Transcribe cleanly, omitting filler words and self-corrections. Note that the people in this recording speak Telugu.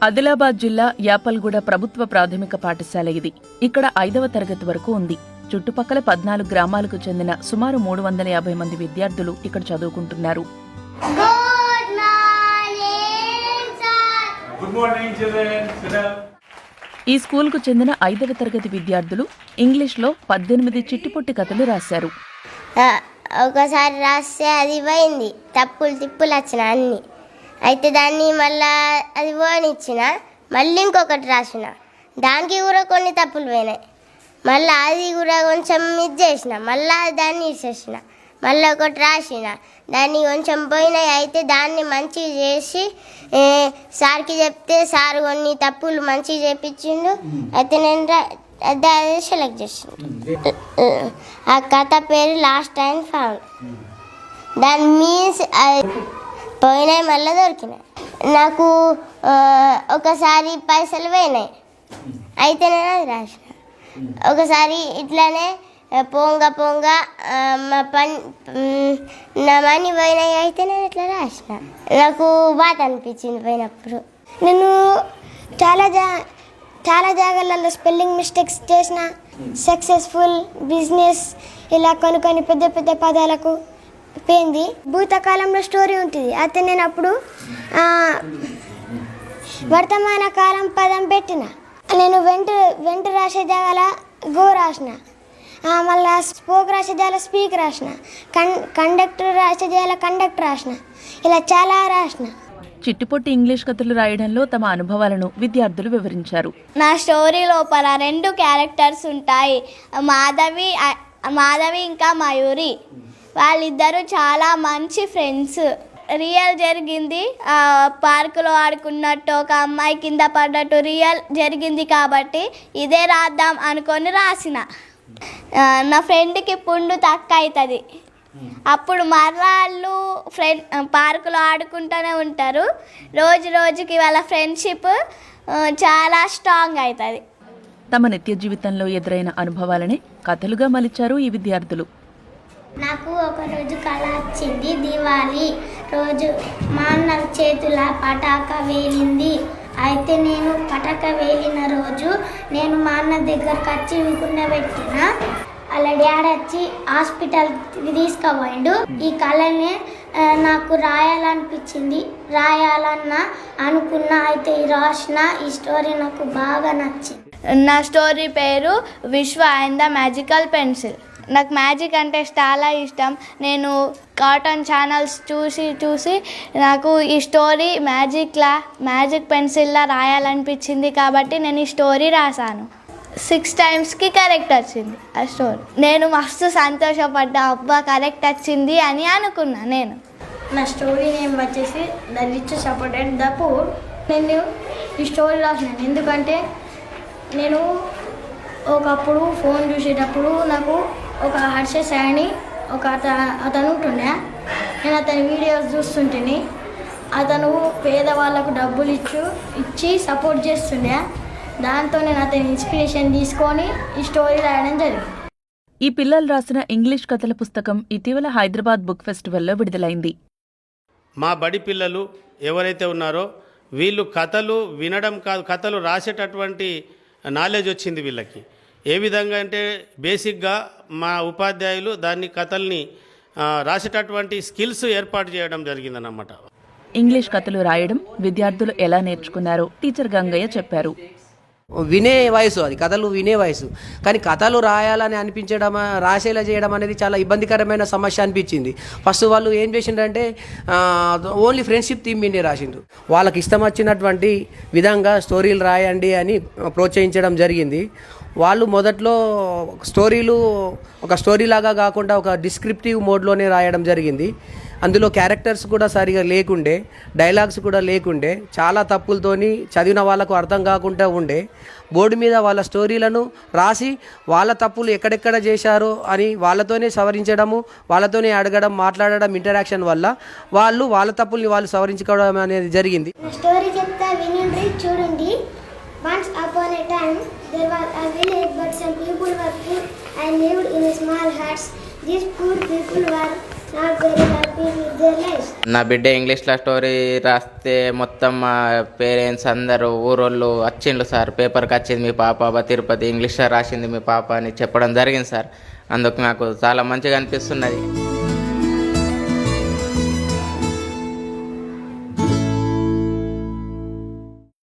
ఆదిలాబాద్ జిల్లా యాపల్గూడ ప్రభుత్వ ప్రాథమిక పాఠశాల ఇది. ఇక్కడ 5వ తరగతి వరకు ఉంది. చుట్టుపక్కల 14 గ్రామాలకు చెందిన సుమారు 350 మంది విద్యార్థులు ఇక్కడ చదువుకుంటున్నారు. ఈ స్కూల్కు చెందిన 5వ తరగతి విద్యార్థులు ఇంగ్లీష్లో 18 చిట్టిపొట్టి కథలు రాశారు. ఒకసారి రాస్తే అది పోయింది, తప్పులు తిప్పులు వచ్చిన అన్ని అయితే దాన్ని మళ్ళా అది పోనిచ్చిన, మళ్ళీ ఇంకొకటి రాసిన, దానికి కూడా కొన్ని తప్పులు పోయినాయి, మళ్ళీ అది కూడా కొంచెం ఇది చేసిన, మళ్ళీ దాన్ని ఇచ్చేసిన, మళ్ళీ ఒకటి రాసిన, దాన్ని కొంచెం పోయినాయి అయితే దాన్ని మంచిగా చేసి సార్కి చెప్తే సార్ కొన్ని తప్పులు మంచిగా చేపించిండు. అయితే నేను అదే సెలెక్ట్ చేసిండు. ఆ కథ పేరు లాస్ట్ అండ్ ఫౌండ్. దాని మీన్స్ పోయినాయి మళ్ళీ దొరికినాయి. నాకు ఒకసారి పైసలు పోయినాయి అయితే నేను అది రాసిన. ఒకసారి ఇట్లానే పోంగ నా మనీ పోయినాయి అయితే నేను ఇట్లా రాసిన. నాకు బాధ అనిపించింది పోయినప్పుడు. నేను చాలా జాగాలలో స్పెల్లింగ్ మిస్టేక్స్ చేసిన. సక్సెస్ఫుల్, బిజినెస్, ఇలా కొన్ని పెద్ద పెద్ద పదాలకు పోయింది. భూతకాలంలో స్టోరీ ఉంటుంది అయితే నేను అప్పుడు వర్తమాన కాలం పదం పెట్టిన. నేను వెంట రాసే జాగాల గో రాసిన, మళ్ళీ స్పోక్ రాసే జాగాల స్పీక్ రాసిన, కండక్టర్ రాసే జాగాల కండక్టర్ రాసిన, ఇలా చాలా రాసిన. చిట్టిపొట్టి ఇంగ్లీష్ కథలు రాయడంలో తమ అనుభవాలను విద్యార్థులు వివరించారు. నా స్టోరీ లోపల 2 క్యారెక్టర్స్ ఉంటాయి, మాధవి ఇంకా మయూరి. వాళ్ళిద్దరూ చాలా మంచి ఫ్రెండ్స్. రియల్ జరిగింది, పార్కులో ఆడుకున్నట్టు ఒక అమ్మాయి కింద పడ్డట్టు రియల్ జరిగింది కాబట్టి ఇదే రాద్దాం అనుకొని రాసిన. నా ఫ్రెండ్కి పుండు తక్కువ అవుతుంది, అప్పుడు మర్రాళ్ళు పార్కులో ఆడుకుంటూనే ఉంటారు. రోజుకి వాళ్ళ ఫ్రెండ్షిప్ చాలా స్ట్రాంగ్ అవుతుంది. తమ నిత్య జీవితంలో ఎదురైన అనుభవాలని కథలుగా మలిచారు ఈ విద్యార్థులు. నాకు ఒకరోజు కళ వచ్చింది. దివాళీ రోజు మా అన్న చేతుల పటాక వేలింది. అయితే నేను పటాక వేలిన రోజు నేను మా అన్న దగ్గరకు వచ్చి వినుకున్నబెట్టిన. అలా డాడీ వచ్చి హాస్పిటల్కి తీసుకుపోయిండు. ఈ కళనే నాకు రాయాలనిపించింది, రాయాలన్నా అనుకున్నా, అయితే రాసిన. ఈ స్టోరీ నాకు బాగా నచ్చింది. నా స్టోరీ పేరు విశ్వ అండ్ ద మ్యాజికల్ పెన్సిల్. నాకు మ్యాజిక్ అంటే చాలా ఇష్టం. నేను కార్టూన్ ఛానల్స్ చూసి నాకు ఈ స్టోరీ మ్యాజిక్ పెన్సిల్లా రాయాలనిపించింది కాబట్టి నేను ఈ స్టోరీ రాశాను. 6 టైమ్స్కి కరెక్ట్ వచ్చింది ఆ స్టోరీ. నేను మస్తు సంతోషపడ్డా, అబ్బా కరెక్ట్ వచ్చింది అని అనుకున్నా. నేను నా స్టోరీ నేమ్ వచ్చేసి the rich supported the poor. నేను ఈ స్టోరీ రాసినాను ఎందుకంటే నేను ఒకప్పుడు ఫోన్ చూసేటప్పుడు నాకు ఒక హర్షస్ అని అతను ఉంటుండే. నేను అతని వీడియోస్ చూస్తుంటేని అతను పేదవాళ్ళకు డబ్బులు ఇచ్చి సపోర్ట్ చేస్తుండే. దాంతో నేను అతని ఇన్స్పిరేషన్ తీసుకొని ఈ స్టోరీ రాయడం జరిగింది. ఈ పిల్లలు రాసిన ఇంగ్లీష్ కథల పుస్తకం ఇటీవల హైదరాబాద్ బుక్ ఫెస్టివల్లో విడుదలైంది. మా బడి పిల్లలు ఎవరైతే ఉన్నారో వీళ్ళు కథలు వినడం కాదు, కథలు రాసేటటువంటి నాలెడ్జ్ వచ్చింది వీళ్ళకి. ఏ విధంగా అంటే బేసిక్గా మా ఉపాధ్యాయులు దాన్ని కథల్ని రాసేటటువంటి స్కిల్స్ ఏర్పాటు చేయడం జరిగిందన్నమాట. ఇంగ్లీష్ కథలు రాయడం విద్యార్థులు ఎలా నేర్చుకున్నారో టీచర్ గంగయ్య చెప్పారు. వినే వయసు, అది కథలు వినే వయసు, కానీ కథలు రాయాలని అనిపించడం, రాసేలా చేయడం అనేది చాలా ఇబ్బందికరమైన సమస్య అనిపించింది. ఫస్ట్ వాళ్ళు ఏం చేసిండ్రంటే ఓన్లీ ఫ్రెండ్షిప్ థీమ్ మీదే రాసిండ్రు. వాళ్ళకి ఇష్టం వచ్చినటువంటి విధంగా స్టోరీలు రాయండి అని ప్రోత్సహించడం జరిగింది. వాళ్ళు మొదట్లో స్టోరీలు ఒక స్టోరీలాగా కాకుండా ఒక డిస్క్రిప్టివ్ మోడ్లోనే రాయడం జరిగింది. అందులో క్యారెక్టర్స్ కూడా సరిగా లేకుండే, డైలాగ్స్ కూడా లేకుండే, చాలా తప్పులతోని చదివిన వాళ్ళకు అర్థం కాకుండా ఉండే. బోర్డు మీద వాళ్ళ స్టోరీలను రాసి వాళ్ళ తప్పులు ఎక్కడెక్కడ చేశారో అని వాళ్ళతోనే సవరించడము, వాళ్ళతోనే అడగడం, మాట్లాడడం, ఇంటరాక్షన్ వల్ల వాళ్ళు వాళ్ళ తప్పుల్ని వాళ్ళు సవరించుకోవడం అనేది జరిగింది. స్టోరీ చెప్తా వినండి, చూడండి. Once upon a time, there was a village, but some people were poor and lived in small huts. These poor people were నా బిడ్డ ఇంగ్లీష్లో స్టోరీ రాస్తే మొత్తం మా పేరెంట్స్ అందరూ ఊరోళ్ళు వచ్చిండ్రు సార్, పేపర్కి వచ్చింది మీ పాప తిరుపతి ఇంగ్లీష్లో రాసింది మీ పాప అని చెప్పడం జరిగింది సార్. అందుకు నాకు చాలా మంచిగా అనిపిస్తున్నది.